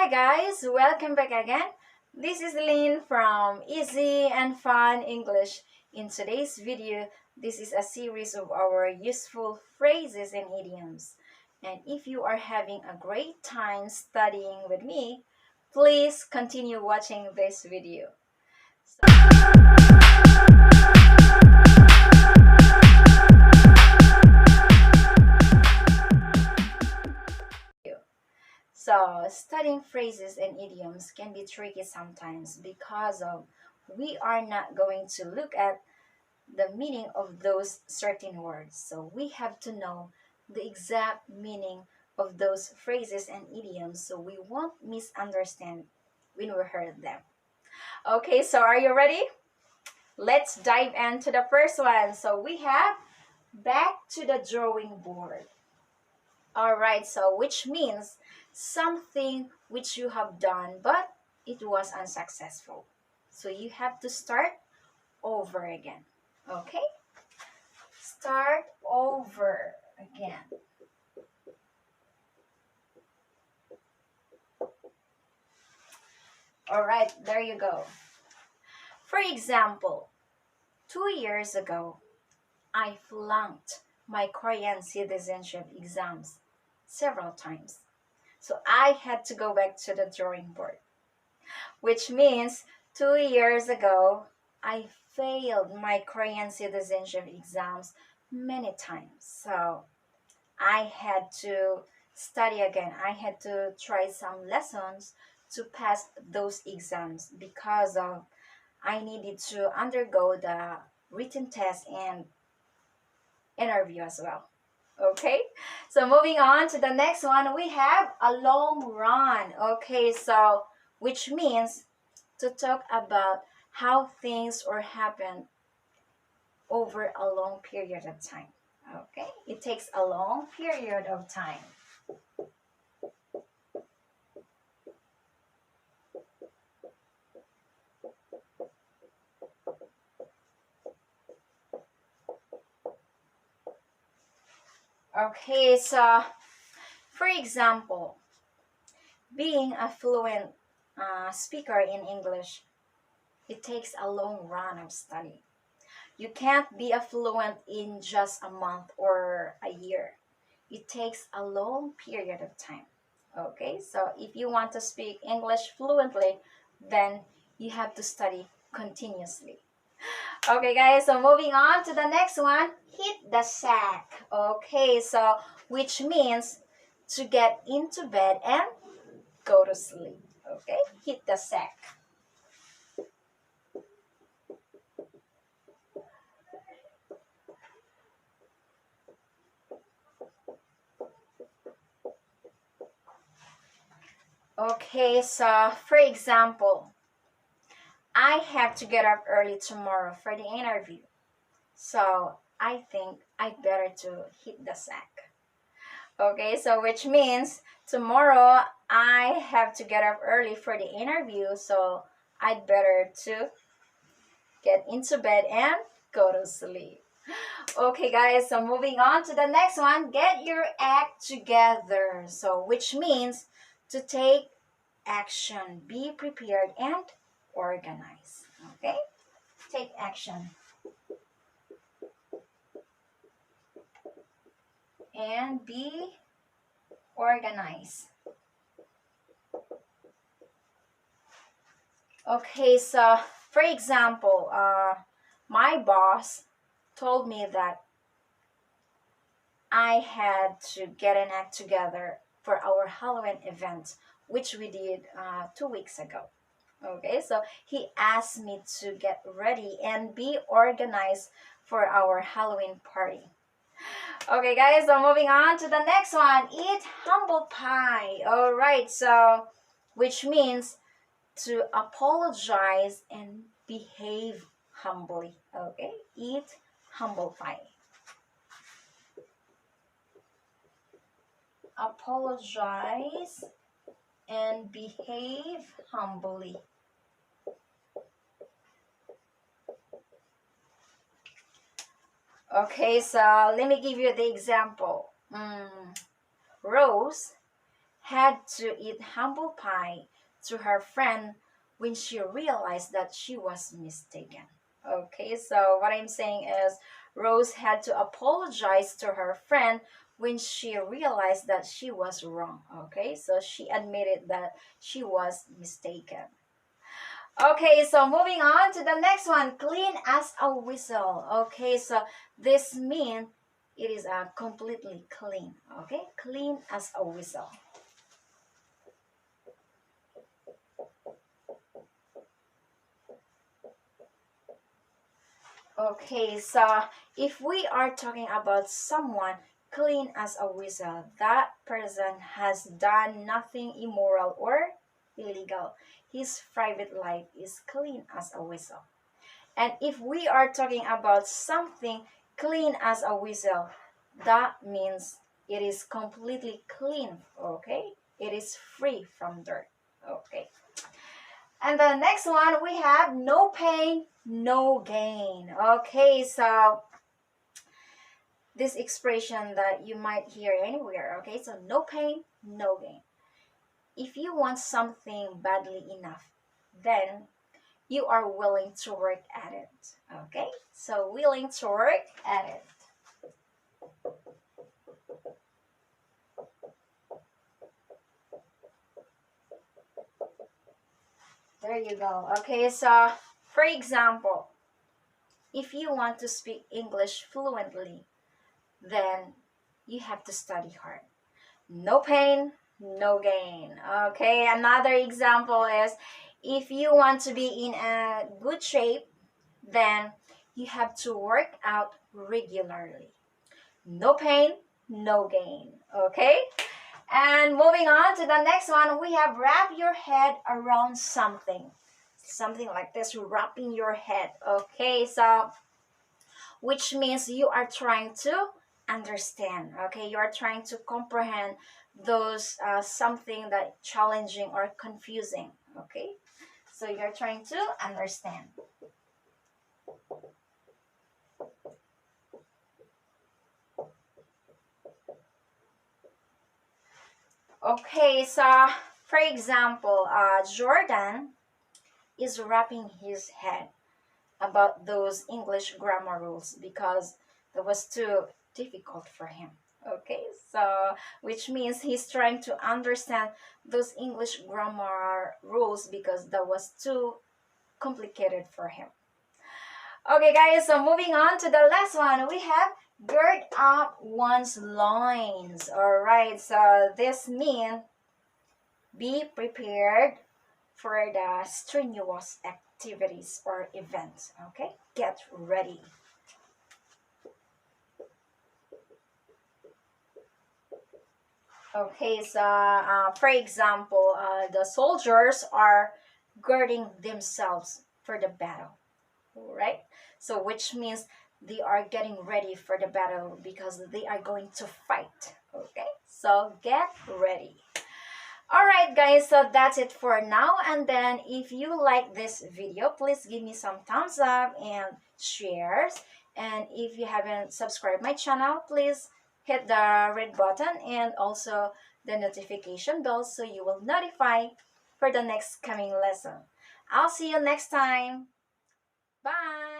Hi guys, welcome back again. This is Lynn from Easy and Fun English. In today's video, this is a series of our useful phrases and idioms. And if you are having a great time studying with me, please continue watching this video. So, studying phrases and idioms can be tricky sometimes because of we are not going to look at the meaning of those certain words. So, we have to know the exact meaning of those phrases and idioms so we won't misunderstand when we heard them. Okay, so are you ready? Let's dive into the first one. So, we have back to the drawing board. Alright, so which means something which you have done but it was unsuccessful. So you have to start over again. Okay? Start over again. Alright, there you go. For example, 2 years ago, I flunked my Korean citizenship exams several times. So I had to go back to the drawing board. Which means 2 years ago, I failed my Korean citizenship exams many times. So I had to study again. I had to try some lessons to pass those exams because of I needed to undergo the written test and interview as well. Okay, so moving on to the next one, we have a long run. Okay, so which means to talk about how things or happen over a long period of time. Okay, it takes a long period of time. Okay, so for example, being a fluent speaker in English, it takes a long run of study. You can't be a fluent in just a month or a year. It takes a long period of time. Okay, so if you want to speak English fluently, then you have to study continuously. Okay, guys, so moving on to the next one, hit the sack. Okay, so which means to get into bed and go to sleep. Okay, hit the sack. Okay, so for example, I have to get up early tomorrow for the interview. So I think I'd better to hit the sack. Okay, so which means tomorrow I have to get up early for the interview, so I'd better to get into bed and go to sleep. Okay, guys, so moving on to the next one, get your act together. So which means to take action, be prepared and organize. Okay, take action and be organized. Okay, so for example, my boss told me that I had to get an act together for our Halloween event, which we did 2 weeks ago. Okay, so he asked me to get ready and be organized for our Halloween party. Okay, guys, so moving on to the next one, eat humble pie. All right, so which means to apologize and behave humbly. Okay, eat humble pie. Apologize and behave humbly. Okay, so let me give you the example. Rose had to eat humble pie to her friend when she realized that she was mistaken. Okay, so what I'm saying is Rose had to apologize to her friend when she realized that she was wrong. Okay, so she admitted that she was mistaken. Okay, so moving on to the next one, clean as a whistle. Okay, so this means it is completely clean. Okay, clean as a whistle. Okay, so if we are talking about someone clean as a whistle, that person has done nothing immoral or illegal. His private life is clean as a whistle. And if we are talking about something clean as a whistle, that means it is completely clean, okay? It is free from dirt, okay? And the next one we have no pain, no gain. Okay, so this expression that you might hear anywhere, okay? So no pain, no gain. If you want something badly enough, then you are willing to work at it. Okay? So willing to work at it. There you go. Okay, so for example, if you want to speak English fluently, then you have to study hard. No pain, no gain. Okay, another example is if you want to be in a good shape, then you have to work out regularly. No pain, no gain. Okay? And moving on to the next one, we have wrap your head around something. Something like this, wrapping your head. Okay, so which means you are trying to understand. Okay, you are trying to comprehend those something that challenging or confusing. Okay, so you're trying to understand. Okay, so for example, Jordan is wrapping his head about those English grammar rules because that was too difficult for him. Okay, so which means he's trying to understand those English grammar rules because that was too complicated for him. Okay, guys, so moving on to the last one, we have gird up one's loins. All right, so this means be prepared for the strenuous activities or events. Okay, get ready. Okay, so for example, the soldiers are girding themselves for the battle, right? So which means they are getting ready for the battle because they are going to fight. Okay, so get ready. All right, guys, so that's it for now. And then if you like this video, please give me some thumbs up and shares. And if you haven't subscribed my channel, please hit the red button and also the notification bell so you will notify for the next coming lesson. I'll see you next time. Bye.